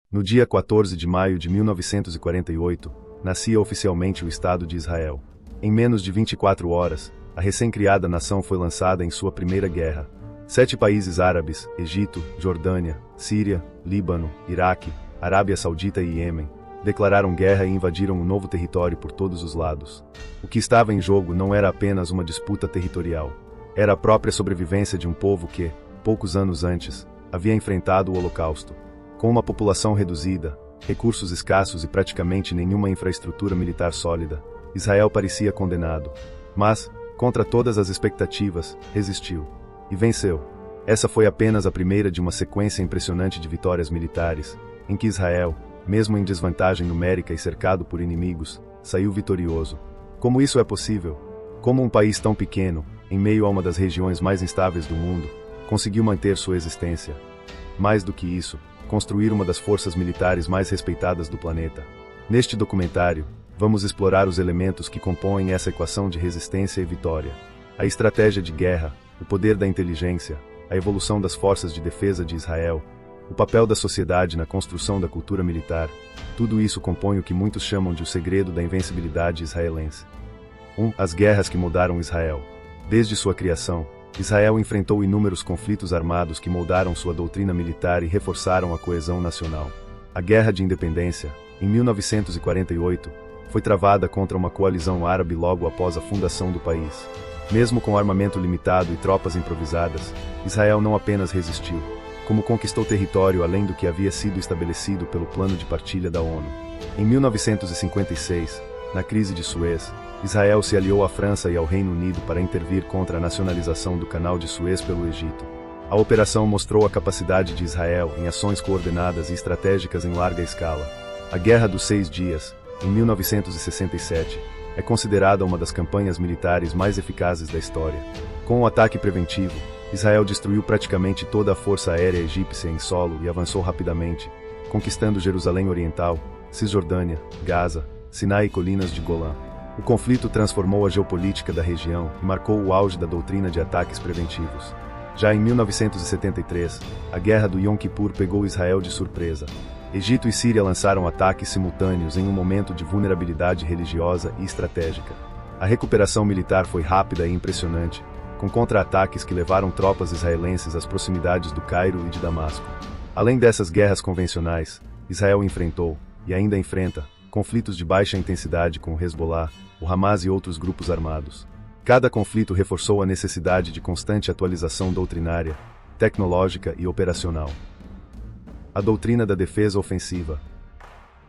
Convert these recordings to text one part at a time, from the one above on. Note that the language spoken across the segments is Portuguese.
No dia 14 de maio de 1948, nascia oficialmente o Estado de Israel. Em menos de 24 horas, a recém-criada nação foi lançada em sua primeira guerra. 7 países árabes, Egito, Jordânia, Síria, Líbano, Iraque, Arábia Saudita e Iêmen, declararam guerra e invadiram um novo território por todos os lados. O que estava em jogo não era apenas uma disputa territorial. Era a própria sobrevivência de um povo que, poucos anos antes, havia enfrentado o Holocausto. Com uma população reduzida, recursos escassos e praticamente nenhuma infraestrutura militar sólida, Israel parecia condenado. Mas, contra todas as expectativas, resistiu. E venceu. Essa foi apenas a primeira de uma sequência impressionante de vitórias militares, em que Israel, mesmo em desvantagem numérica e cercado por inimigos, saiu vitorioso. Como isso é possível? Como um país tão pequeno, em meio a uma das regiões mais instáveis do mundo, conseguiu manter sua existência? Mais do que isso, construir uma das forças militares mais respeitadas do planeta. Neste documentário, vamos explorar os elementos que compõem essa equação de resistência e vitória. A estratégia de guerra, o poder da inteligência, a evolução das forças de defesa de Israel, o papel da sociedade na construção da cultura militar, tudo isso compõe o que muitos chamam de o segredo da invencibilidade israelense. 1. As guerras que moldaram Israel. Desde sua criação, Israel enfrentou inúmeros conflitos armados que moldaram sua doutrina militar e reforçaram a coesão nacional. A Guerra de Independência, em 1948, foi travada contra uma coalizão árabe logo após a fundação do país. Mesmo com armamento limitado e tropas improvisadas, Israel não apenas resistiu, como conquistou território além do que havia sido estabelecido pelo Plano de Partilha da ONU. Em 1956, na crise de Suez, Israel se aliou à França e ao Reino Unido para intervir contra a nacionalização do Canal de Suez pelo Egito. A operação mostrou a capacidade de Israel em ações coordenadas e estratégicas em larga escala. A Guerra dos 6 Dias, em 1967, é considerada uma das campanhas militares mais eficazes da história. Com o ataque preventivo, Israel destruiu praticamente toda a força aérea egípcia em solo e avançou rapidamente, conquistando Jerusalém Oriental, Cisjordânia, Gaza, Sinai e colinas de Golã. O conflito transformou a geopolítica da região e marcou o auge da doutrina de ataques preventivos. Já em 1973, a Guerra do Yom Kippur pegou Israel de surpresa. Egito e Síria lançaram ataques simultâneos em um momento de vulnerabilidade religiosa e estratégica. A recuperação militar foi rápida e impressionante, com contra-ataques que levaram tropas israelenses às proximidades do Cairo e de Damasco. Além dessas guerras convencionais, Israel enfrentou, e ainda enfrenta, conflitos de baixa intensidade com o Hezbollah, o Hamas e outros grupos armados. Cada conflito reforçou a necessidade de constante atualização doutrinária, tecnológica e operacional. A doutrina da defesa ofensiva.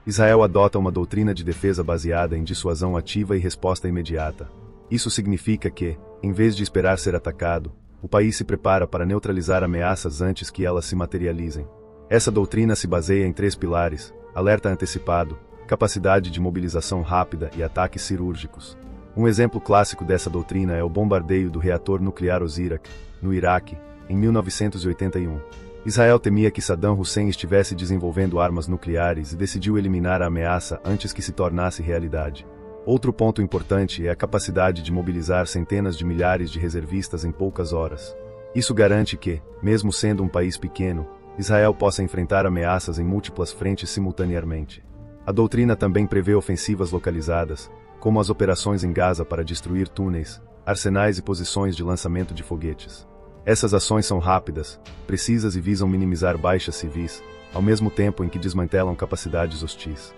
Israel adota uma doutrina de defesa baseada em dissuasão ativa e resposta imediata. Isso significa que, em vez de esperar ser atacado, o país se prepara para neutralizar ameaças antes que elas se materializem. Essa doutrina se baseia em 3 pilares: alerta antecipado, capacidade de mobilização rápida e ataques cirúrgicos. Um exemplo clássico dessa doutrina é o bombardeio do reator nuclear Osirak, no Iraque, em 1981. Israel temia que Saddam Hussein estivesse desenvolvendo armas nucleares e decidiu eliminar a ameaça antes que se tornasse realidade. Outro ponto importante é a capacidade de mobilizar centenas de milhares de reservistas em poucas horas. Isso garante que, mesmo sendo um país pequeno, Israel possa enfrentar ameaças em múltiplas frentes simultaneamente. A doutrina também prevê ofensivas localizadas, como as operações em Gaza para destruir túneis, arsenais e posições de lançamento de foguetes. Essas ações são rápidas, precisas e visam minimizar baixas civis, ao mesmo tempo em que desmantelam capacidades hostis.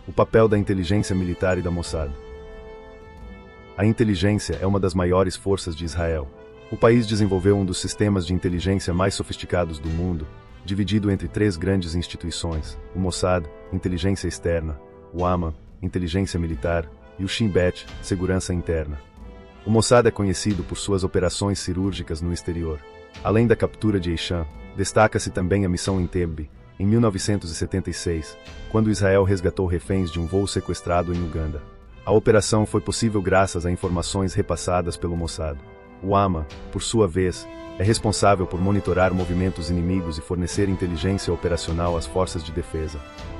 O papel da inteligência militar e da Mossad. A inteligência é uma das maiores forças de Israel. O país desenvolveu um dos sistemas de inteligência mais sofisticados do mundo, dividido entre 3 grandes instituições: o Mossad, inteligência externa, o Amman, inteligência militar, e o Shin Bet, segurança interna. O Mossad é conhecido por suas operações cirúrgicas no exterior. Além da captura de Eishan, destaca-se também a missão Entebbe, em 1976, quando Israel resgatou reféns de um voo sequestrado em Uganda. A operação foi possível graças a informações repassadas pelo Mossad. O Amman, por sua vez, é responsável por monitorar movimentos inimigos e fornecer inteligência operacional às forças de defesa.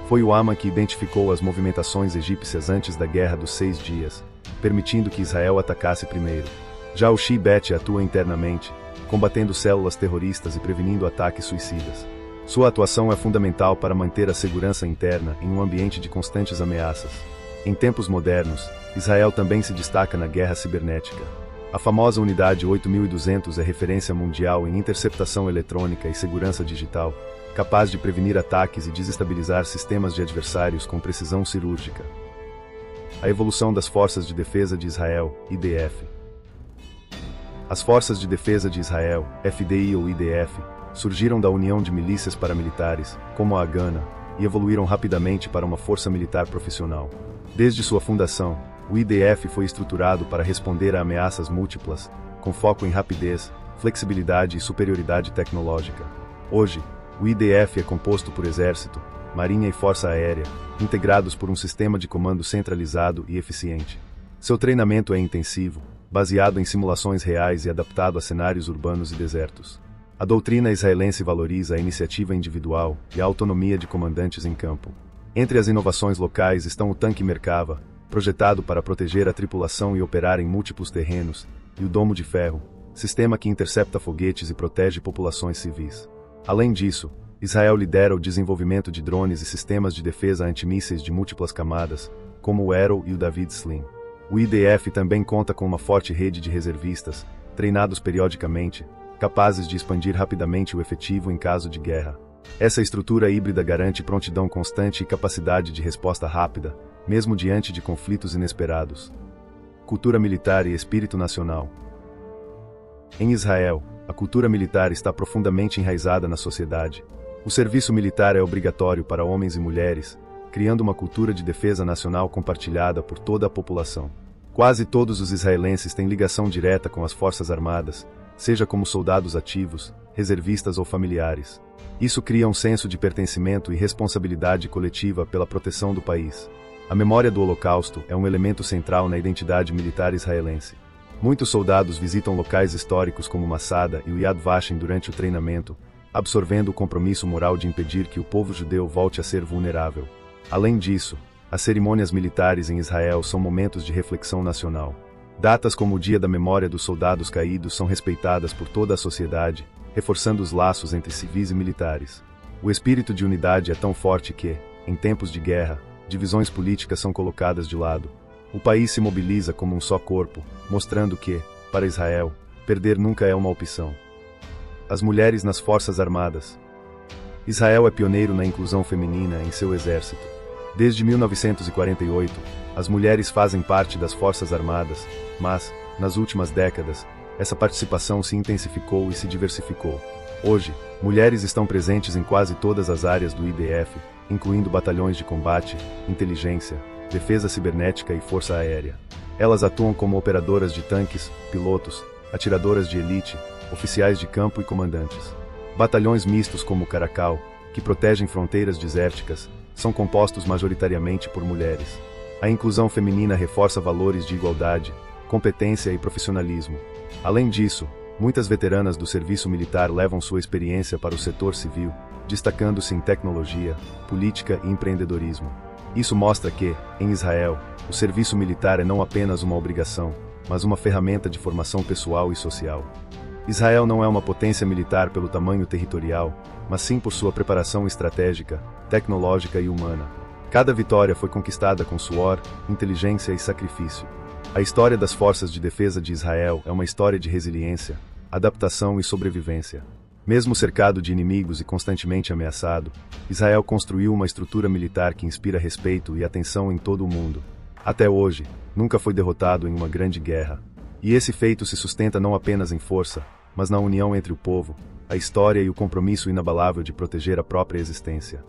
Foi o Amman que identificou as movimentações egípcias antes da Guerra dos 6 Dias, permitindo que Israel atacasse primeiro. Já o Shin Bet atua internamente, combatendo células terroristas e prevenindo ataques suicidas. Sua atuação é fundamental para manter a segurança interna em um ambiente de constantes ameaças. Em tempos modernos, Israel também se destaca na guerra cibernética. A famosa Unidade 8200 é referência mundial em interceptação eletrônica e segurança digital, capaz de prevenir ataques e desestabilizar sistemas de adversários com precisão cirúrgica. A evolução das Forças de Defesa de Israel, IDF. As Forças de Defesa de Israel, FDI ou IDF, surgiram da união de milícias paramilitares, como a Hagana, e evoluíram rapidamente para uma força militar profissional. Desde sua fundação, o IDF foi estruturado para responder a ameaças múltiplas, com foco em rapidez, flexibilidade e superioridade tecnológica. Hoje, o IDF é composto por Exército, Marinha e Força Aérea, integrados por um sistema de comando centralizado e eficiente. Seu treinamento é intensivo, baseado em simulações reais e adaptado a cenários urbanos e desertos. A doutrina israelense valoriza a iniciativa individual e a autonomia de comandantes em campo. Entre as inovações locais estão o tanque Merkava, projetado para proteger a tripulação e operar em múltiplos terrenos, e o Domo de Ferro, sistema que intercepta foguetes e protege populações civis. Além disso, Israel lidera o desenvolvimento de drones e sistemas de defesa antimísseis de múltiplas camadas, como o Arrow e o David Sling. O IDF também conta com uma forte rede de reservistas, treinados periodicamente, capazes de expandir rapidamente o efetivo em caso de guerra. Essa estrutura híbrida garante prontidão constante e capacidade de resposta rápida, mesmo diante de conflitos inesperados. Cultura militar e espírito nacional. Em Israel, a cultura militar está profundamente enraizada na sociedade. O serviço militar é obrigatório para homens e mulheres, criando uma cultura de defesa nacional compartilhada por toda a população. Quase todos os israelenses têm ligação direta com as Forças Armadas, seja como soldados ativos, reservistas ou familiares. Isso cria um senso de pertencimento e responsabilidade coletiva pela proteção do país. A memória do Holocausto é um elemento central na identidade militar israelense. Muitos soldados visitam locais históricos como Masada e o Yad Vashem durante o treinamento, absorvendo o compromisso moral de impedir que o povo judeu volte a ser vulnerável. Além disso, as cerimônias militares em Israel são momentos de reflexão nacional. Datas como o Dia da Memória dos Soldados Caídos são respeitadas por toda a sociedade, reforçando os laços entre civis e militares. O espírito de unidade é tão forte que, em tempos de guerra, divisões políticas são colocadas de lado. O país se mobiliza como um só corpo, mostrando que, para Israel, perder nunca é uma opção. As mulheres nas Forças Armadas. Israel é pioneiro na inclusão feminina em seu exército. Desde 1948, as mulheres fazem parte das Forças Armadas, mas, nas últimas décadas, essa participação se intensificou e se diversificou. Hoje, mulheres estão presentes em quase todas as áreas do IDF, incluindo batalhões de combate, inteligência, defesa cibernética e força aérea. Elas atuam como operadoras de tanques, pilotos, atiradoras de elite, oficiais de campo e comandantes. Batalhões mistos como o Caracal, que protegem fronteiras desérticas, são compostos majoritariamente por mulheres. A inclusão feminina reforça valores de igualdade, competência e profissionalismo. Além disso, muitas veteranas do serviço militar levam sua experiência para o setor civil, destacando-se em tecnologia, política e empreendedorismo. Isso mostra que, em Israel, o serviço militar é não apenas uma obrigação, mas uma ferramenta de formação pessoal e social. Israel não é uma potência militar pelo tamanho territorial, mas sim por sua preparação estratégica, tecnológica e humana. Cada vitória foi conquistada com suor, inteligência e sacrifício. A história das Forças de Defesa de Israel é uma história de resiliência, adaptação e sobrevivência. Mesmo cercado de inimigos e constantemente ameaçado, Israel construiu uma estrutura militar que inspira respeito e atenção em todo o mundo. Até hoje, nunca foi derrotado em uma grande guerra. E esse feito se sustenta não apenas em força, mas na união entre o povo, a história e o compromisso inabalável de proteger a própria existência.